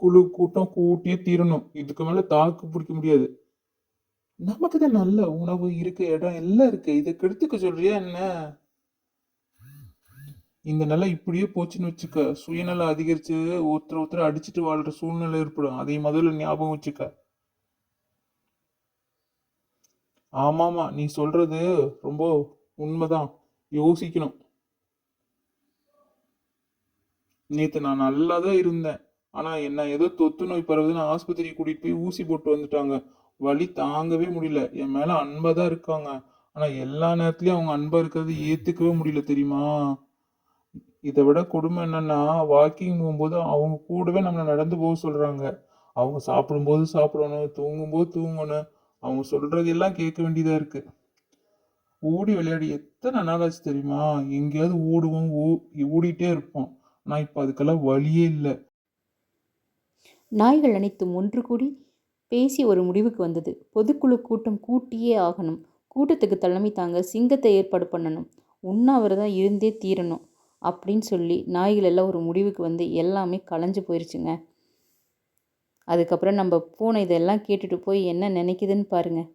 குழு கூட்டம் கூட்டியே தீரணும். இதுக்கு மேல தாக்கு பிடிக்க முடியாது. நமக்கு தான் நல்ல உணவு இருக்கு, இடம் எல்லாம் இருக்கு. இதை கெடுத்துக்க சொல்றியா என்ன? இந்த நிலை இப்படியே போச்சுன்னு வச்சுக்க, சுயநலம் அதிகரிச்சு ஒருத்தர் அடிச்சுட்டு வாழ்ற சூழ்நிலை ஏற்படும். அதை முதல்ல ஞாபகம் வச்சுக்க. ஆமாமா, நீ சொல்றது ரொம்ப உண்மைதான். யோசிக்கணும். நேத்து நான் நல்லா தான் இருந்தேன். ஆனா என்ன ஏதோ தொத்து நோய் பரவுதுன்னு ஆஸ்பத்திரி கூட்டிட்டு போய் ஊசி போட்டு வந்துட்டாங்க. வலி தாங்கவே முடியல. என் மேல அன்பா தான் இருக்காங்க. ஆனா எல்லா நேரத்துலயும் அவங்க அன்பா இருக்கிறது ஏத்துக்கவே முடியல தெரியுமா? இதை விட கொடுமை என்னன்னா, வாக்கிங் போகும்போது அவங்க கூடவே நம்மளை நடந்து போக சொல்றாங்க. அவங்க சாப்பிடும்போது சாப்பிடணும், தூங்கும்போது தூங்கணும். அவங்க சொல்றது எல்லாம் கேட்க வேண்டியதா இருக்கு. ஓடி விளையாடி எத்தனை நாள் ஆச்சு தெரியுமா? எங்கேயாவது ஓடுவோம், ஓடிட்டே இருப்போம். ஆனா இப்ப அதுக்கெல்லாம் வழியே இல்லை. நாய்கள் அனைத்தும் ஒன்று கூடி பேசி ஒரு முடிவுக்கு வந்தது. பொதுக்குழு கூட்டம் கூட்டியே ஆகணும். கூட்டத்துக்கு தலைமை தாங்க சிங்கத்தை ஏற்பாடு பண்ணணும். உண்ணாவிரதம் இருந்தே தீரணும் அப்படின்னு சொல்லி நாய்கள் எல்லாம் ஒரு முடிவுக்கு வந்து எல்லாமே கலைஞ்சு போயிடுச்சுங்க. அதுக்கப்புறம் நம்ம பூனை இதெல்லாம் கேட்டுட்டு போய் என்ன நினைக்குதுன்னு பாருங்கள்.